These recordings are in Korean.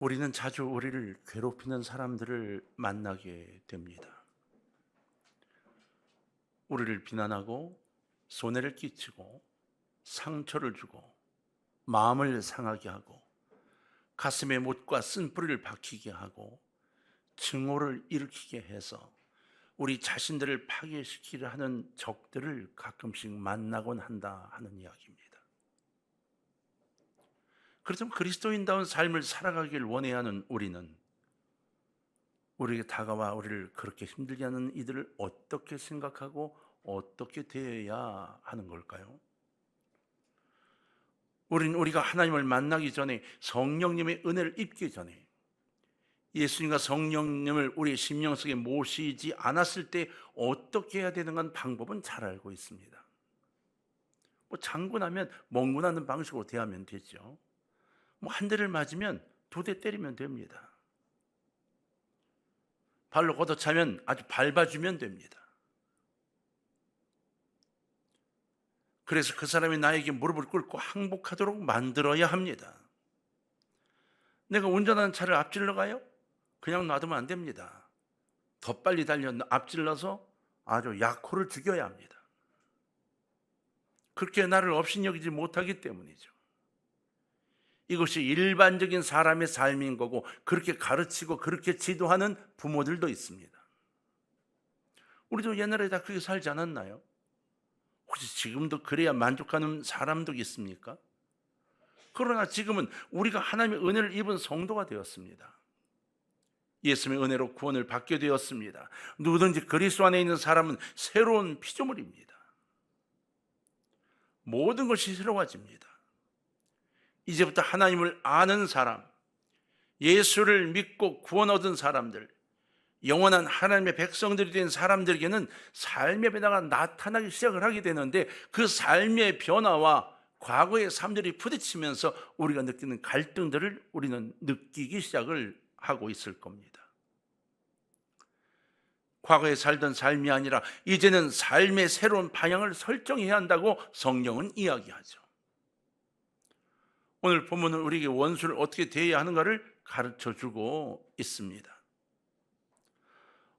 우리는 자주 우리를 괴롭히는 사람들을 만나게 됩니다. 우리를 비난하고 손해를 끼치고 상처를 주고 마음을 상하게 하고 가슴에 못과 쓴뿌리를 박히게 하고 증오를 일으키게 해서 우리 자신들을 파괴시키려 하는 적들을 가끔씩 만나곤 한다 하는 이야기입니다. 그렇다면 그리스도인다운 삶을 살아가길 원해야 하는 우리는 우리에게 다가와 우리를 그렇게 힘들게 하는 이들을 어떻게 생각하고 어떻게 대해야 하는 걸까요? 우리가 하나님을 만나기 전에, 성령님의 은혜를 입기 전에, 예수님과 성령님을 우리의 심령 속에 모시지 않았을 때 어떻게 해야 되는 건 방법은 잘 알고 있습니다. 장군하면 멍군하는 방식으로 대하면 되죠. 한 대를 맞으면 두 대 때리면 됩니다. 발로 걷어차면 아주 밟아주면 됩니다. 그래서 그 사람이 나에게 무릎을 꿇고 항복하도록 만들어야 합니다. 내가 운전하는 차를 앞질러 가요? 그냥 놔두면 안 됩니다. 더 빨리 달려 앞질러서 아주 약호를 죽여야 합니다. 그렇게 나를 업신여기지 못하기 때문이죠. 이것이 일반적인 사람의 삶인 거고, 그렇게 가르치고 그렇게 지도하는 부모들도 있습니다. 우리도 옛날에 다 그렇게 살지 않았나요? 혹시 지금도 그래야 만족하는 사람도 있습니까? 그러나 지금은 우리가 하나님의 은혜를 입은 성도가 되었습니다. 예수님의 은혜로 구원을 받게 되었습니다. 누구든지 그리스도 안에 있는 사람은 새로운 피조물입니다. 모든 것이 새로워집니다. 이제부터 하나님을 아는 사람, 예수를 믿고 구원 얻은 사람들, 영원한 하나님의 백성들이 된 사람들에게는 삶의 변화가 나타나기 시작을 하게 되는데, 그 삶의 변화와 과거의 삶들이 부딪히면서 우리가 느끼는 갈등들을 우리는 느끼기 시작을 하고 있을 겁니다. 과거에 살던 삶이 아니라 이제는 삶의 새로운 방향을 설정해야 한다고 성경은 이야기하죠. 오늘 본문은 우리에게 원수를 어떻게 대해야 하는가를 가르쳐주고 있습니다.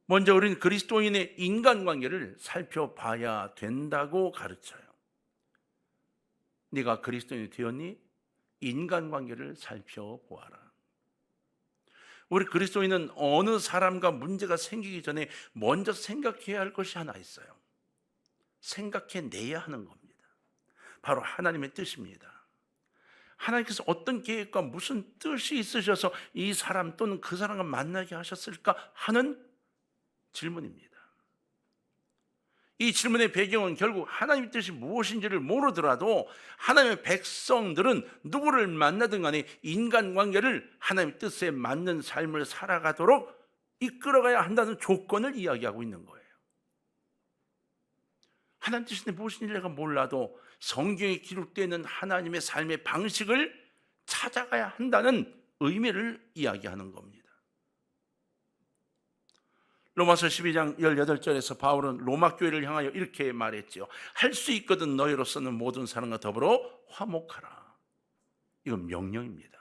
먼저 우리는 그리스도인의 인간관계를 살펴봐야 된다고 가르쳐요. 네가 그리스도인이 되었니? 인간관계를 살펴보아라. 우리 그리스도인은 어느 사람과 문제가 생기기 전에 먼저 생각해야 할 것이 하나 있어요. 생각해내야 하는 겁니다. 바로 하나님의 뜻입니다. 하나님께서 어떤 계획과 무슨 뜻이 있으셔서 이 사람 또는 그 사람과 만나게 하셨을까 하는 질문입니다. 이 질문의 배경은 결국 하나님의 뜻이 무엇인지를 모르더라도 하나님의 백성들은 누구를 만나든 간에 인간관계를 하나님의 뜻에 맞는 삶을 살아가도록 이끌어가야 한다는 조건을 이야기하고 있는 거예요. 하나님 뜻인데 무엇인지 내가 몰라도 성경에 기록되어 있는 하나님의 삶의 방식을 찾아가야 한다는 의미를 이야기하는 겁니다. 로마서 12장 18절에서 바울은 로마 교회를 향하여 이렇게 말했죠. 할 수 있거든 너희로서는 모든 사람과 더불어 화목하라. 이건 명령입니다.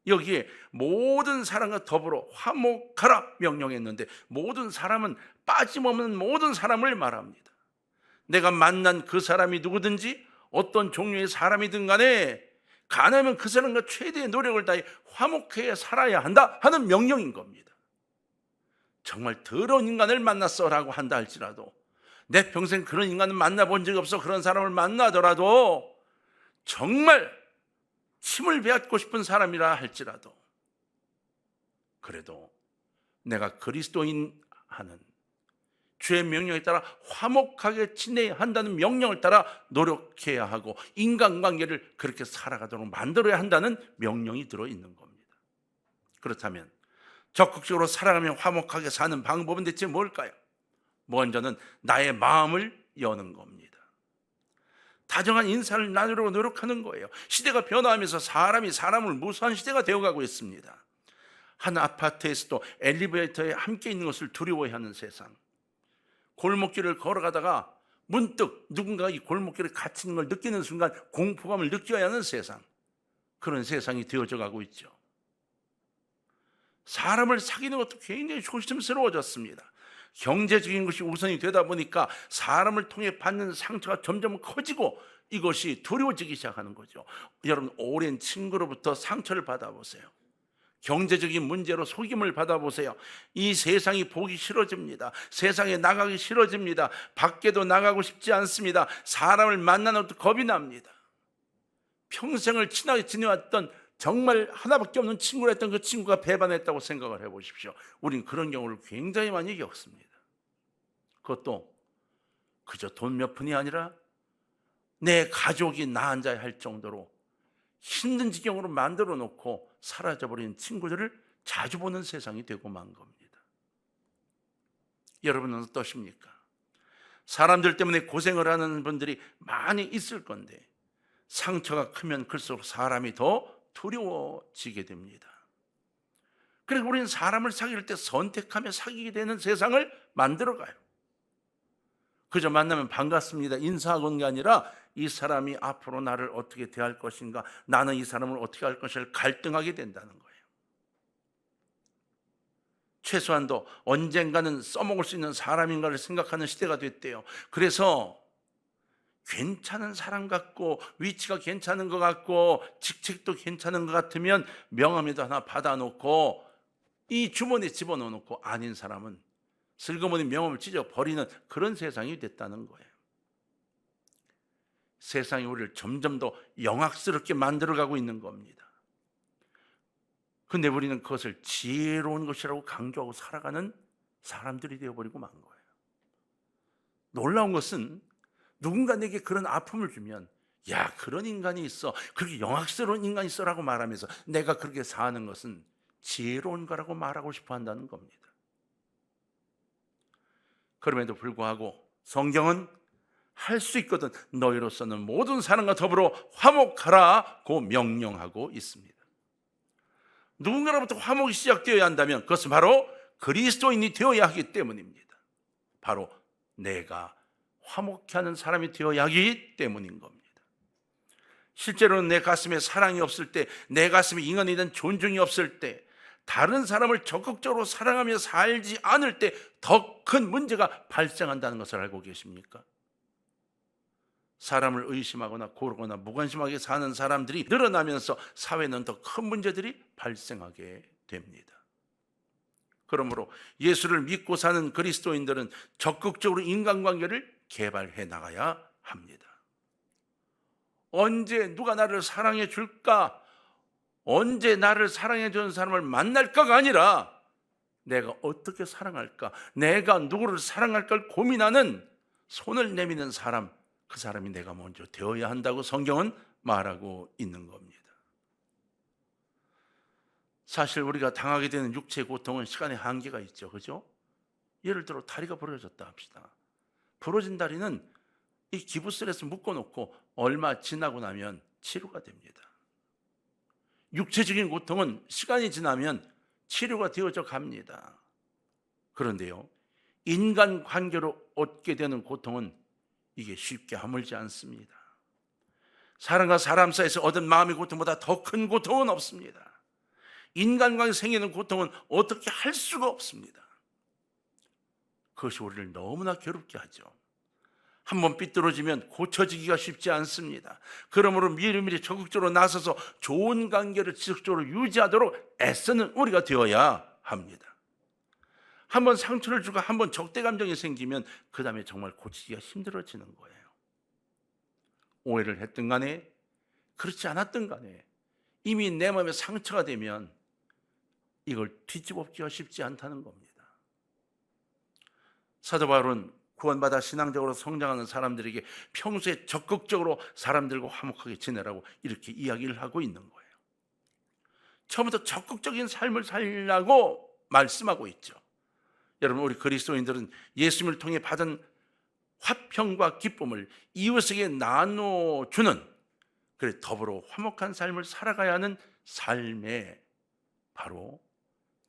여기에 모든 사람과 더불어 화목하라 명령했는데, 모든 사람은 빠짐없는 모든 사람을 말합니다. 내가 만난 그 사람이 누구든지 어떤 종류의 사람이든 간에 가능하면 그 사람과 최대의 노력을 다해 화목해 살아야 한다 하는 명령인 겁니다. 정말 더러운 인간을 만났어라고 한다 할지라도, 내 평생 그런 인간을 만나본 적이 없어 그런 사람을 만나더라도, 정말 침을 베앗고 싶은 사람이라 할지라도, 그래도 내가 그리스도인 하는 주의 명령에 따라 화목하게 지내야 한다는 명령을 따라 노력해야 하고 인간관계를 그렇게 살아가도록 만들어야 한다는 명령이 들어있는 겁니다. 그렇다면 적극적으로 살아가며 화목하게 사는 방법은 대체 뭘까요? 먼저는 나의 마음을 여는 겁니다. 다정한 인사를 나누려고 노력하는 거예요. 시대가 변화하면서 사람이 사람을 무수한 시대가 되어가고 있습니다. 한 아파트에서도 엘리베이터에 함께 있는 것을 두려워하는 세상, 골목길을 걸어가다가 문득 누군가가 이 골목길에 갇히는 걸 느끼는 순간 공포감을 느껴야 하는 세상, 그런 세상이 되어져 가고 있죠. 사람을 사귀는 것도 굉장히 조심스러워졌습니다. 경제적인 것이 우선이 되다 보니까 사람을 통해 받는 상처가 점점 커지고 이것이 두려워지기 시작하는 거죠. 여러분, 오랜 친구로부터 상처를 받아보세요. 경제적인 문제로 속임을 받아보세요. 이 세상이 보기 싫어집니다. 세상에 나가기 싫어집니다. 밖에도 나가고 싶지 않습니다. 사람을 만나는 것도 겁이 납니다. 평생을 친하게 지내왔던 정말 하나밖에 없는 친구라 했던 그 친구가 배반했다고 생각을 해보십시오. 우린 그런 경우를 굉장히 많이 겪습니다. 그것도 그저 돈 몇 푼이 아니라 내 가족이 나 앉아야 할 정도로 힘든 지경으로 만들어 놓고 사라져버린 친구들을 자주 보는 세상이 되고 만 겁니다. 여러분은 어떠십니까? 사람들 때문에 고생을 하는 분들이 많이 있을 건데 상처가 크면 클수록 사람이 더 두려워지게 됩니다. 그리고 우리는 사람을 사귈 때 선택하며 사귀게 되는 세상을 만들어가요. 그저 만나면 반갑습니다 인사하는 게 아니라 이 사람이 앞으로 나를 어떻게 대할 것인가, 나는 이 사람을 어떻게 할 것인가 갈등하게 된다는 거예요. 최소한도 언젠가는 써먹을 수 있는 사람인가를 생각하는 시대가 됐대요. 그래서 괜찮은 사람 같고 위치가 괜찮은 것 같고 직책도 괜찮은 것 같으면 명함이도 하나 받아놓고 이 주머니에 집어넣어놓고 아닌 사람은 슬그머니 명함을 찢어 버리는 그런 세상이 됐다는 거예요. 세상이 우리를 점점 더 영악스럽게 만들어가고 있는 겁니다. 근데 우리는 그것을 지혜로운 것이라고 강조하고 살아가는 사람들이 되어버리고 만 거예요. 놀라운 것은 누군가 내게 그런 아픔을 주면 야, 그런 인간이 있어, 그렇게 영악스러운 인간이 있어라고 말하면서 내가 그렇게 사는 것은 지혜로운 거라고 말하고 싶어 한다는 겁니다. 그럼에도 불구하고 성경은 할 수 있거든 너희로서는 모든 사람과 더불어 화목하라고 명령하고 있습니다. 누군가로부터 화목이 시작되어야 한다면 그것은 바로 그리스도인이 되어야 하기 때문입니다. 바로 내가 화목케 하는 사람이 되어야 하기 때문인 겁니다. 실제로는 내 가슴에 사랑이 없을 때, 내 가슴에 인간에 대한 존중이 없을 때, 다른 사람을 적극적으로 사랑하며 살지 않을 때 더 큰 문제가 발생한다는 것을 알고 계십니까? 사람을 의심하거나 고르거나 무관심하게 사는 사람들이 늘어나면서 사회는 더 큰 문제들이 발생하게 됩니다. 그러므로 예수를 믿고 사는 그리스도인들은 적극적으로 인간관계를 개발해 나가야 합니다. 언제 누가 나를 사랑해 줄까? 언제 나를 사랑해 주는 사람을 만날까가 아니라 내가 어떻게 사랑할까? 내가 누구를 사랑할까를 고민하는 손을 내미는 사람, 그 사람이 내가 먼저 되어야 한다고 성경은 말하고 있는 겁니다. 사실 우리가 당하게 되는 육체의 고통은 시간의 한계가 있죠. 그죠? 예를 들어 다리가 부러졌다 합시다. 부러진 다리는 이 기부스레스 묶어놓고 얼마 지나고 나면 치료가 됩니다. 육체적인 고통은 시간이 지나면 치료가 되어져 갑니다. 그런데요, 인간관계로 얻게 되는 고통은 이게 쉽게 허물지 않습니다. 사람과 사람 사이에서 얻은 마음의 고통보다 더 큰 고통은 없습니다. 인간관계에 생기는 고통은 어떻게 할 수가 없습니다. 그것이 우리를 너무나 괴롭게 하죠. 한번 삐뚤어지면 고쳐지기가 쉽지 않습니다. 그러므로 미리미리 적극적으로 나서서 좋은 관계를 지속적으로 유지하도록 애쓰는 우리가 되어야 합니다. 한번 상처를 주고 한번 적대 감정이 생기면 그 다음에 정말 고치기가 힘들어지는 거예요. 오해를 했든 간에 그렇지 않았든 간에 이미 내 마음에 상처가 되면 이걸 뒤집어엎기가 쉽지 않다는 겁니다. 사도 바울은 구원받아 신앙적으로 성장하는 사람들에게 평소에 적극적으로 사람들과 화목하게 지내라고 이렇게 이야기를 하고 있는 거예요. 처음부터 적극적인 삶을 살라고 말씀하고 있죠. 여러분, 우리 그리스도인들은 예수님을 통해 받은 화평과 기쁨을 이웃에게 나눠주는, 그래 더불어 화목한 삶을 살아가야 하는 삶의 바로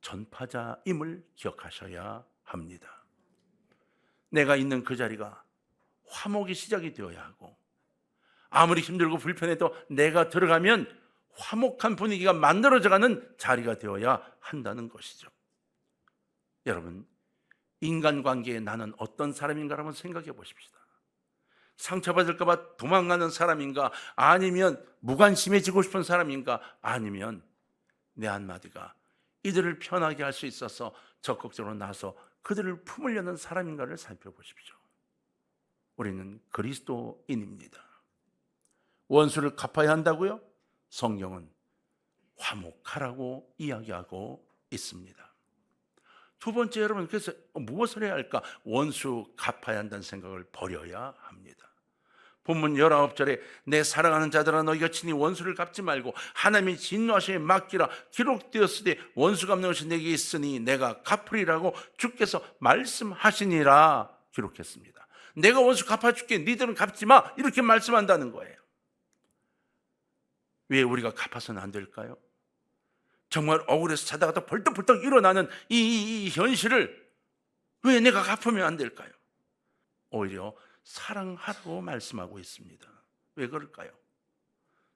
전파자임을 기억하셔야 합니다. 내가 있는 그 자리가 화목이 시작이 되어야 하고, 아무리 힘들고 불편해도 내가 들어가면 화목한 분위기가 만들어져가는 자리가 되어야 한다는 것이죠. 여러분, 인간관계에 나는 어떤 사람인가 한번 생각해 보십시다. 상처받을까 봐 도망가는 사람인가, 아니면 무관심해지고 싶은 사람인가, 아니면 내 한마디가 이들을 편하게 할 수 있어서 적극적으로 나서 그들을 품으려는 사람인가를 살펴보십시오. 우리는 그리스도인입니다. 원수를 갚아야 한다고요? 성경은 화목하라고 이야기하고 있습니다. 두 번째, 여러분, 그래서 무엇을 해야 할까? 원수 갚아야 한다는 생각을 버려야 합니다. 본문 19절에 내 사랑하는 자들아 너희가 친히 원수를 갚지 말고 하나님이 진노하심에 맡기라. 기록되었으되 원수 갚는 것이 내게 있으니 내가 갚으리라고 주께서 말씀하시니라 기록했습니다. 내가 원수 갚아줄게, 니들은 갚지 마, 이렇게 말씀한다는 거예요. 왜 우리가 갚아서는 안 될까요? 정말 억울해서 자다가 또 벌떡벌떡 일어나는 이 현실을 왜 내가 갚으면 안 될까요? 오히려 사랑하라고 말씀하고 있습니다. 왜 그럴까요?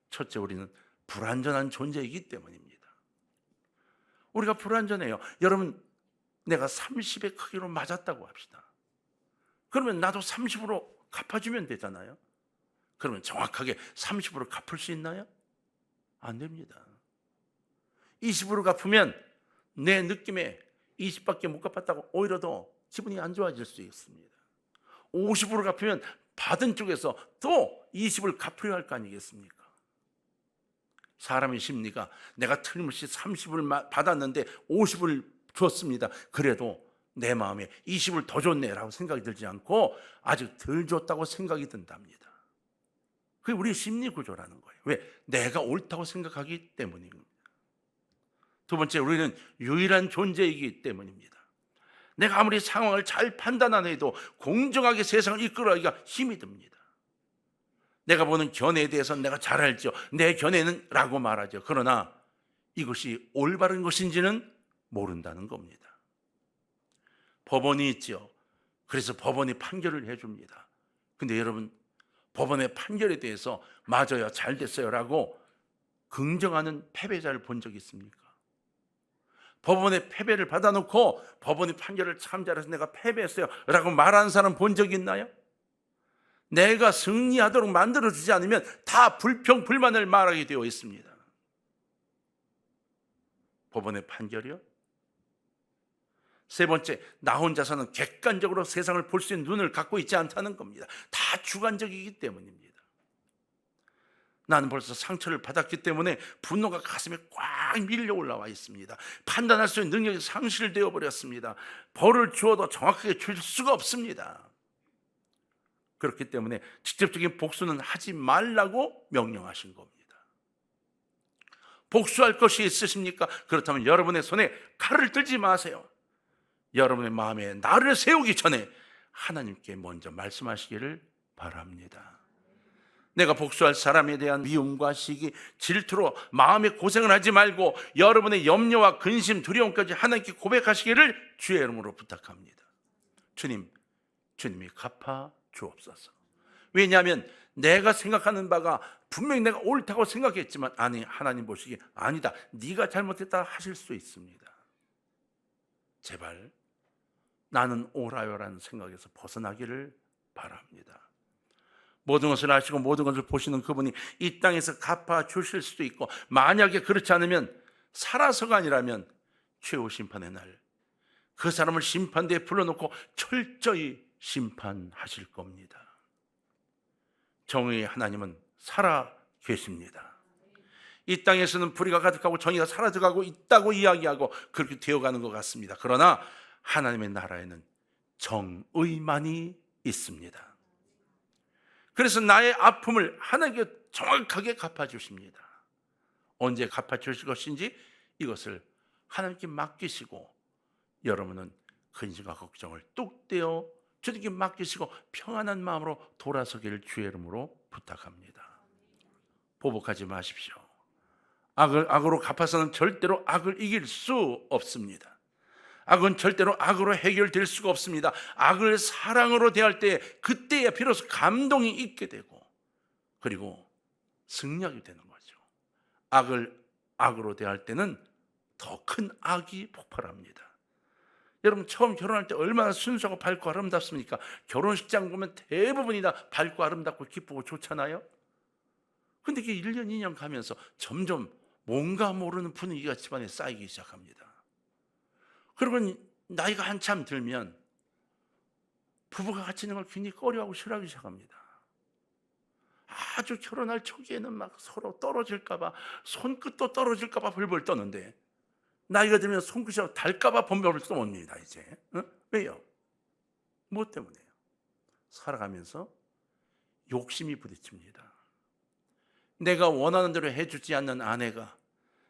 첫째, 우리는 불완전한 존재이기 때문입니다. 우리가 불완전해요. 여러분, 내가 30의 크기로 맞았다고 합시다. 그러면 나도 30으로 갚아주면 되잖아요. 그러면 정확하게 30으로 갚을 수 있나요? 안 됩니다. 20으로 갚으면 내 느낌에 20밖에 못 갚았다고 오히려 더 기분이 안 좋아질 수 있습니다. 50으로 갚으면 받은 쪽에서 또 20을 갚으려 할 거 아니겠습니까? 사람의 심리가 내가 틀림없이 30을 받았는데 50을 줬습니다. 그래도 내 마음에 20을 더 줬네라고 생각이 들지 않고 아직 덜 줬다고 생각이 든답니다. 그게 우리의 심리 구조라는 거예요. 왜? 내가 옳다고 생각하기 때문입니다. 두 번째, 우리는 유일한 존재이기 때문입니다. 내가 아무리 상황을 잘 판단 안 해도 공정하게 세상을 이끌어가기가 힘이 듭니다. 내가 보는 견해에 대해서는 내가 잘 알죠. 내 견해는 라고 말하죠. 그러나 이것이 올바른 것인지는 모른다는 겁니다. 법원이 있죠. 그래서 법원이 판결을 해줍니다. 근데 여러분, 법원의 판결에 대해서 맞아요, 잘 됐어요 라고 긍정하는 패배자를 본 적 있습니까? 법원의 패배를 받아놓고 법원의 판결을 참 잘해서 내가 패배했어요 라고 말하는 사람 본 적 있나요? 내가 승리하도록 만들어주지 않으면 다 불평, 불만을 말하게 되어 있습니다. 법원의 판결이요? 세 번째, 나 혼자서는 객관적으로 세상을 볼 수 있는 눈을 갖고 있지 않다는 겁니다. 다 주관적이기 때문입니다. 나는 벌써 상처를 받았기 때문에 분노가 가슴에 꽉 밀려 올라와 있습니다. 판단할 수 있는 능력이 상실되어 버렸습니다. 벌을 주어도 정확하게 줄 수가 없습니다. 그렇기 때문에 직접적인 복수는 하지 말라고 명령하신 겁니다. 복수할 것이 있으십니까? 그렇다면 여러분의 손에 칼을 들지 마세요. 여러분의 마음에 나를 세우기 전에 하나님께 먼저 말씀하시기를 바랍니다. 내가 복수할 사람에 대한 미움과 시기, 질투로 마음의 고생을 하지 말고 여러분의 염려와 근심, 두려움까지 하나님께 고백하시기를 주의 이름으로 부탁합니다. 주님이 갚아 주옵소서. 왜냐하면 내가 생각하는 바가 분명히 내가 옳다고 생각했지만 아니, 하나님 보시기에 아니다, 네가 잘못했다 하실 수 있습니다. 제발 나는 옳아요라는 생각에서 벗어나기를 바랍니다. 모든 것을 아시고 모든 것을 보시는 그분이 이 땅에서 갚아 주실 수도 있고, 만약에 그렇지 않으면 살아서가 아니라면 최후 심판의 날 그 사람을 심판대에 불러놓고 철저히 심판하실 겁니다. 정의의 하나님은 살아 계십니다. 이 땅에서는 불의가 가득하고 정의가 사라져가고 있다고 이야기하고 그렇게 되어가는 것 같습니다. 그러나 하나님의 나라에는 정의만이 있습니다. 그래서 나의 아픔을 하나님께 정확하게 갚아주십니다. 언제 갚아주실 것인지 이것을 하나님께 맡기시고 여러분은 근심과 걱정을 뚝 떼어 주님께 맡기시고 평안한 마음으로 돌아서기를 주의 이름으로 부탁합니다. 보복하지 마십시오. 악으로 갚아서는 절대로 악을 이길 수 없습니다. 악은 절대로 악으로 해결될 수가 없습니다. 악을 사랑으로 대할 때 그때야 비로소 감동이 있게 되고 그리고 승리하게 되는 거죠. 악을 악으로 대할 때는 더 큰 악이 폭발합니다. 여러분 처음 결혼할 때 얼마나 순수하고 밝고 아름답습니까? 결혼식장 보면 대부분이 다 밝고 아름답고 기쁘고 좋잖아요. 근데 이게 1년, 2년 가면서 점점 뭔가 모르는 분위기가 집안에 쌓이기 시작합니다. 그리고 나이가 한참 들면 부부가 같이 있는 걸 굉장히 꺼려하고 싫어하기 시작합니다. 아주 결혼할 초기에는 막 서로 떨어질까봐, 손끝도 떨어질까봐 벌벌 떠는데 나이가 들면 손끝이 닳을까봐 벌벌 떠옵니다 이제. 왜요? 무엇 때문에요? 살아가면서 욕심이 부딪힙니다. 내가 원하는 대로 해주지 않는 아내가,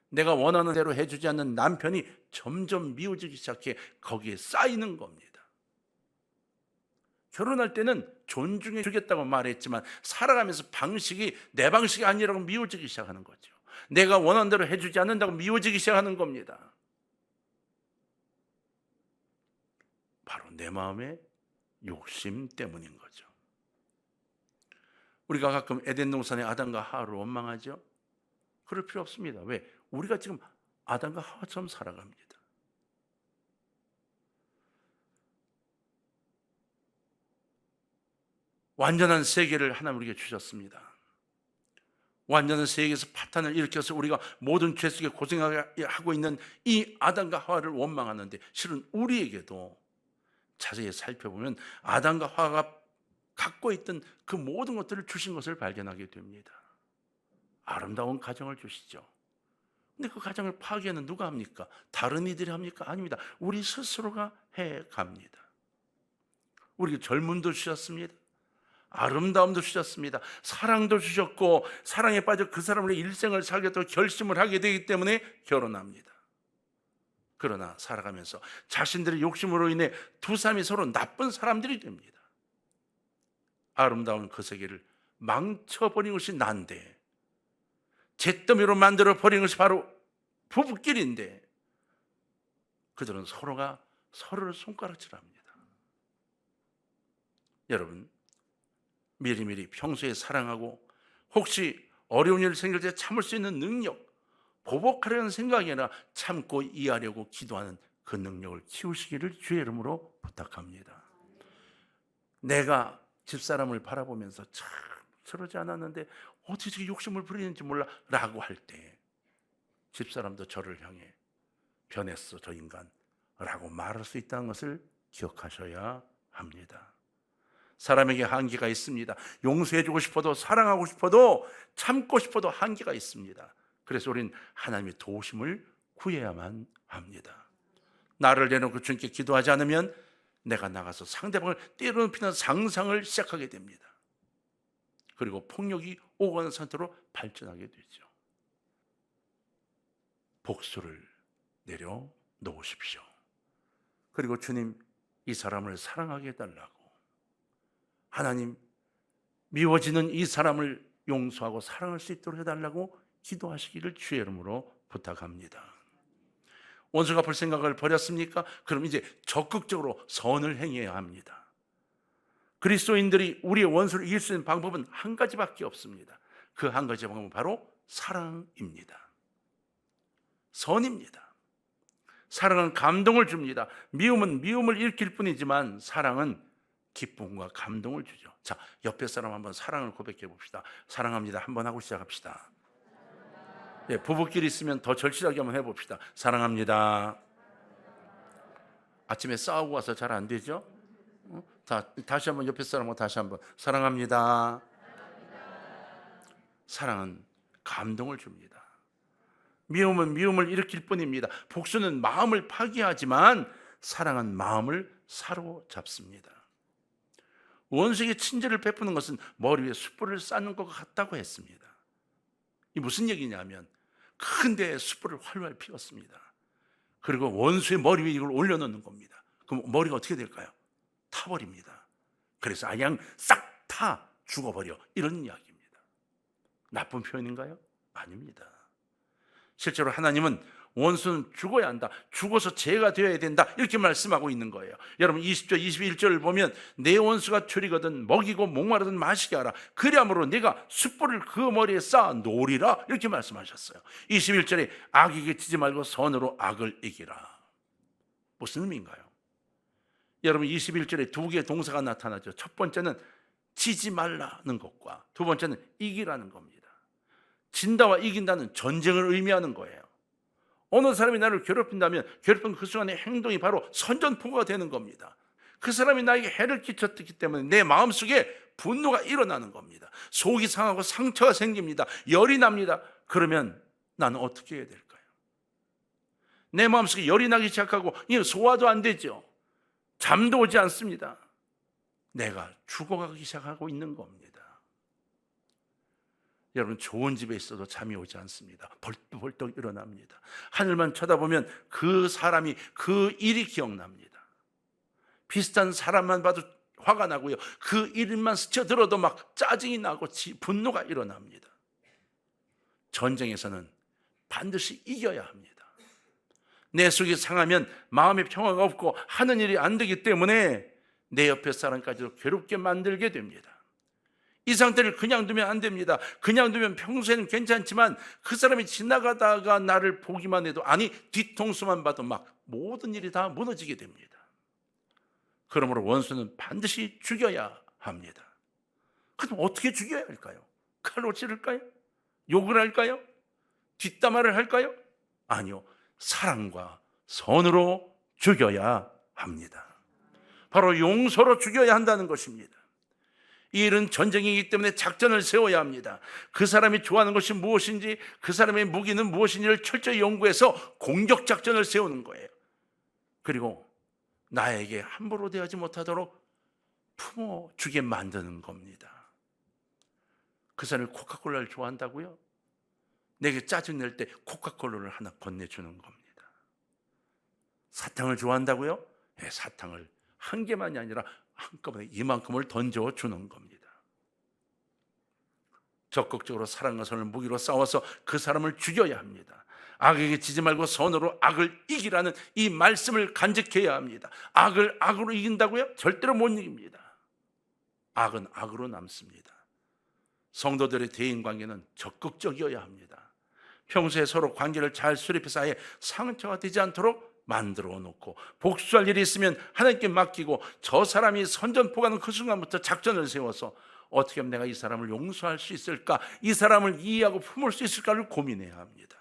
내가 원하는 대로 해주지 않는 남편이 점점 미워지기 시작해 거기에 쌓이는 겁니다. 결혼할 때는 존중해 주겠다고 말했지만 살아가면서 방식이 내 방식이 아니라고 미워지기 시작하는 거죠. 내가 원하는 대로 해주지 않는다고 미워지기 시작하는 겁니다. 바로 내 마음의 욕심 때문인 거죠. 우리가 가끔 에덴 동산의 아담과 하와를 원망하죠. 그럴 필요 없습니다. 왜? 우리가 지금 아담과 하와처럼 살아갑니다. 완전한 세계를 하나님 우리에게 주셨습니다. 완전한 세계에서 파탄을 일으켜서 우리가 모든 죄 속에 고생하고 있는 이 아담과 하와를 원망하는데 실은 우리에게도 자세히 살펴보면 아담과 하와가 갖고 있던 그 모든 것들을 주신 것을 발견하게 됩니다. 아름다운 가정을 주시죠. 근데 그 가정을 파괴는 누가 합니까? 다른 이들이 합니까? 아닙니다. 우리 스스로가 해갑니다. 우리에게 젊음도 주셨습니다. 아름다움도 주셨습니다. 사랑도 주셨고 사랑에 빠져 그 사람을 일생을 살겠다고 결심을 하게 되기 때문에 결혼합니다. 그러나 살아가면서 자신들의 욕심으로 인해 두 사람이 서로 나쁜 사람들이 됩니다. 아름다운 그 세계를 망쳐버린 것이 난데 잿더미로 만들어 버린 것이 바로 부부끼리인데 그들은 서로가 서로를 손가락질합니다. 여러분 미리미리 평소에 사랑하고 혹시 어려운 일 생길 때 참을 수 있는 능력, 보복하려는 생각이 아니라 참고 이해하려고 기도하는 그 능력을 키우시기를 주의 이름으로 부탁합니다. 내가 집사람을 바라보면서 참 저러지 않았는데 어떻게 욕심을 부리는지 몰라 라고 할 때 집사람도 저를 향해 변했어 저 인간 라고 말할 수 있다는 것을 기억하셔야 합니다. 사람에게 한계가 있습니다. 용서해주고 싶어도 사랑하고 싶어도 참고 싶어도 한계가 있습니다. 그래서 우린 하나님의 도우심을 구해야만 합니다. 나를 내놓고 주님께 기도하지 않으면 내가 나가서 상대방을 때려눕히는 상상을 시작하게 됩니다. 그리고 폭력이 오가는 상태로 발전하게 되죠. 복수를 내려놓으십시오. 그리고 주님 이 사람을 사랑하게 해달라고 하나님 미워지는 이 사람을 용서하고 사랑할 수 있도록 해달라고 기도하시기를 주의 이름으로 부탁합니다. 원수가 볼 생각을 버렸습니까? 그럼 이제 적극적으로 선을 행해야 합니다. 그리스도인들이 우리의 원수를 이길 수 있는 방법은 한 가지밖에 없습니다. 그 한 가지 방법은 바로 사랑입니다. 선입니다. 사랑은 감동을 줍니다. 미움은 미움을 일으킬 뿐이지만 사랑은 기쁨과 감동을 주죠. 자, 옆에 사람 한번 사랑을 고백해 봅시다. 사랑합니다. 한번 하고 시작합시다. 네, 부부끼리 있으면 더 절실하게 한번 해봅시다. 사랑합니다. 아침에 싸우고 와서 잘 안 되죠? 다시 한번 옆에 사람하고 다시 한번 사랑합니다. 사랑은 감동을 줍니다. 미움은 미움을 일으킬 뿐입니다. 복수는 마음을 파괴하지만 사랑은 마음을 사로잡습니다. 원수에게 친절을 베푸는 것은 머리 위에 숯불을 쌓는 것 같다고 했습니다. 이 무슨 얘기냐면 큰 데에 숯불을 활활 피웠습니다. 그리고 원수의 머리 위에 이걸 올려놓는 겁니다. 그럼 머리가 어떻게 될까요? 타버립니다. 그래서 그냥 싹 타 죽어버려 이런 이야기입니다. 나쁜 표현인가요? 아닙니다. 실제로 하나님은 원수는 죽어야 한다. 죽어서 죄가 되어야 된다. 이렇게 말씀하고 있는 거예요. 여러분 20절 21절을 보면 내 원수가 줄이거든 먹이고 목마르든 마시게 하라. 그리함으로 네가 숯불을 그 머리에 쌓아 놓으리라. 이렇게 말씀하셨어요. 21절에 악에게 지지 말고 선으로 악을 이기라. 무슨 의미인가요? 여러분 21절에 두 개의 동사가 나타나죠. 첫 번째는 지지 말라는 것과 두 번째는 이기라는 겁니다. 진다와 이긴다는 전쟁을 의미하는 거예요. 어느 사람이 나를 괴롭힌다면 괴롭힌 그 순간의 행동이 바로 선전포고가 되는 겁니다. 그 사람이 나에게 해를 끼쳤기 때문에 내 마음속에 분노가 일어나는 겁니다. 속이 상하고 상처가 생깁니다. 열이 납니다. 그러면 나는 어떻게 해야 될까요? 내 마음속에 열이 나기 시작하고 소화도 안 되죠. 잠도 오지 않습니다. 내가 죽어가기 시작하고 있는 겁니다. 여러분 좋은 집에 있어도 잠이 오지 않습니다. 벌떡벌떡 일어납니다. 하늘만 쳐다보면 그 사람이 그 일이 기억납니다. 비슷한 사람만 봐도 화가 나고요. 그 일만 스쳐들어도 막 짜증이 나고 분노가 일어납니다. 전쟁에서는 반드시 이겨야 합니다. 내 속이 상하면 마음의 평화가 없고 하는 일이 안 되기 때문에 내 옆에 사람까지도 괴롭게 만들게 됩니다. 이 상태를 그냥 두면 안 됩니다. 그냥 두면 평소에는 괜찮지만 그 사람이 지나가다가 나를 보기만 해도 아니 뒤통수만 봐도 막 모든 일이 다 무너지게 됩니다. 그러므로 원수는 반드시 죽여야 합니다. 그럼 어떻게 죽여야 할까요? 칼로 찌를까요? 욕을 할까요? 뒷담화를 할까요? 아니요. 사랑과 선으로 죽여야 합니다. 바로 용서로 죽여야 한다는 것입니다. 이 일은 전쟁이기 때문에 작전을 세워야 합니다. 그 사람이 좋아하는 것이 무엇인지, 그 사람의 무기는 무엇인지를 철저히 연구해서 공격 작전을 세우는 거예요. 그리고 나에게 함부로 대하지 못하도록 품어주게 만드는 겁니다. 그 사람이 코카콜라를 좋아한다고요? 내게 짜증낼 때 코카콜라를 하나 건네주는 겁니다. 사탕을 좋아한다고요? 네, 사탕을 한 개만이 아니라 한꺼번에 이만큼을 던져주는 겁니다. 적극적으로 사랑과 선을 무기로 싸워서 그 사람을 죽여야 합니다. 악에게 지지 말고 선으로 악을 이기라는 이 말씀을 간직해야 합니다. 악을 악으로 이긴다고요? 절대로 못 이깁니다. 악은 악으로 남습니다. 성도들의 대인관계는 적극적이어야 합니다. 평소에 서로 관계를 잘 수립해서 아예 상처가 되지 않도록 만들어 놓고 복수할 일이 있으면 하나님께 맡기고 저 사람이 선전포가는 그 순간부터 작전을 세워서 어떻게 하면 내가 이 사람을 용서할 수 있을까, 이 사람을 이해하고 품을 수 있을까를 고민해야 합니다.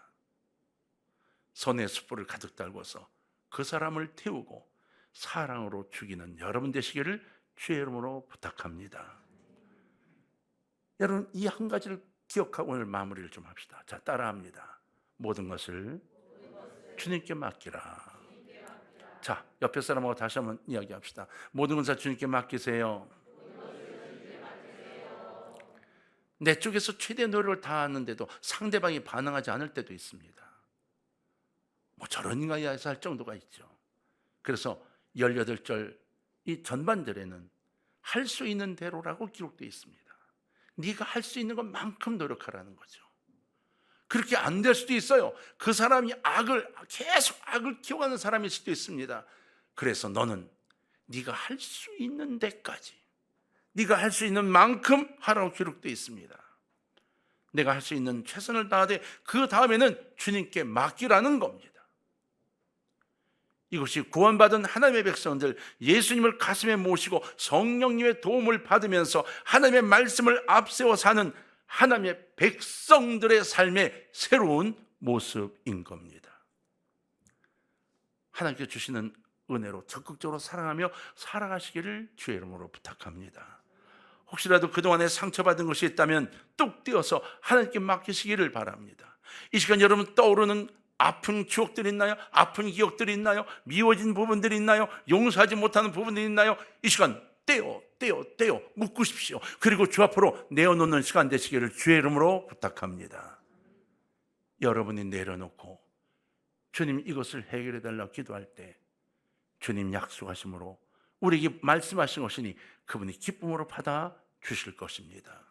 선의 숯불을 가득 달궈서 그 사람을 태우고 사랑으로 죽이는 여러분 되시기를 주의 이름으로 부탁합니다. 여러분 이 한 가지를 기억하고 오늘 마무리를 좀 합시다. 자, 따라합니다. 모든 것을 주님께 맡기라. 자, 옆에 사람하고 다시 한번 이야기합시다. 모든 것을 주님께 맡기세요. 내 쪽에서 최대의 노력을 다하는데도 상대방이 반응하지 않을 때도 있습니다. 뭐 저런가 해서 할 정도가 있죠. 그래서 18절 이 전반절에는 할 수 있는 대로라고 기록되어 있습니다. 네가 할 수 있는 것만큼 노력하라는 거죠. 그렇게 안 될 수도 있어요. 그 사람이 계속 악을 키워가는 사람일 수도 있습니다. 그래서 너는 네가 할 수 있는 데까지, 네가 할 수 있는 만큼 하라고 기록되어 있습니다. 내가 할 수 있는 최선을 다하되 그 다음에는 주님께 맡기라는 겁니다. 이것이 구원받은 하나님의 백성들, 예수님을 가슴에 모시고 성령님의 도움을 받으면서 하나님의 말씀을 앞세워 사는 하나님의 백성들의 삶의 새로운 모습인 겁니다. 하나님께 주시는 은혜로 적극적으로 사랑하며 살아가시기를 주의 이름으로 부탁합니다. 혹시라도 그동안에 상처받은 것이 있다면 뚝 떼어서 하나님께 맡기시기를 바랍니다. 이 시간 여러분 떠오르는 아픈 추억들이 있나요? 아픈 기억들이 있나요? 미워진 부분들이 있나요? 용서하지 못하는 부분들이 있나요? 이 시간 떼어 묶으십시오. 그리고 주 앞으로 내어놓는 시간 되시기를 주의 이름으로 부탁합니다. 여러분이 내려놓고 주님 이것을 해결해 달라고 기도할 때 주님 약속하심으로 우리에게 말씀하신 것이니 그분이 기쁨으로 받아 주실 것입니다.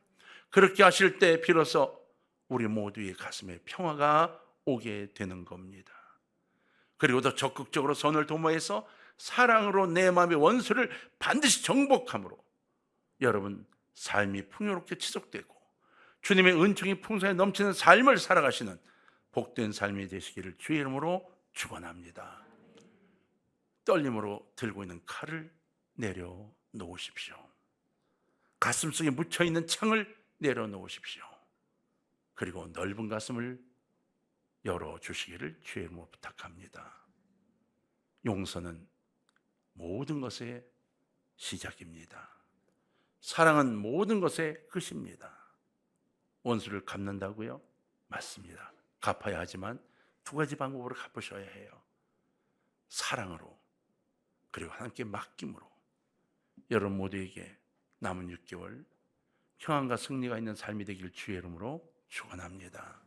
그렇게 하실 때 비로소 우리 모두의 가슴에 평화가 오게 되는 겁니다. 그리고 더 적극적으로 선을 도모해서 사랑으로 내 마음의 원수를 반드시 정복함으로 여러분 삶이 풍요롭게 지속되고 주님의 은총이 풍성히 넘치는 삶을 살아가시는 복된 삶이 되시기를 주의 이름으로 축원합니다. 떨림으로 들고 있는 칼을 내려놓으십시오. 가슴속에 묻혀있는 창을 내려놓으십시오. 그리고 넓은 가슴을 열어주시기를 주의 이름으로 부탁합니다. 용서는 모든 것의 시작입니다. 사랑은 모든 것의 끝입니다. 원수를 갚는다고요? 맞습니다. 갚아야 하지만 두 가지 방법으로 갚으셔야 해요. 사랑으로, 그리고 하나님께 맡김으로. 여러분 모두에게 남은 6개월 평안과 승리가 있는 삶이 되길 주의 이름으로 축원합니다.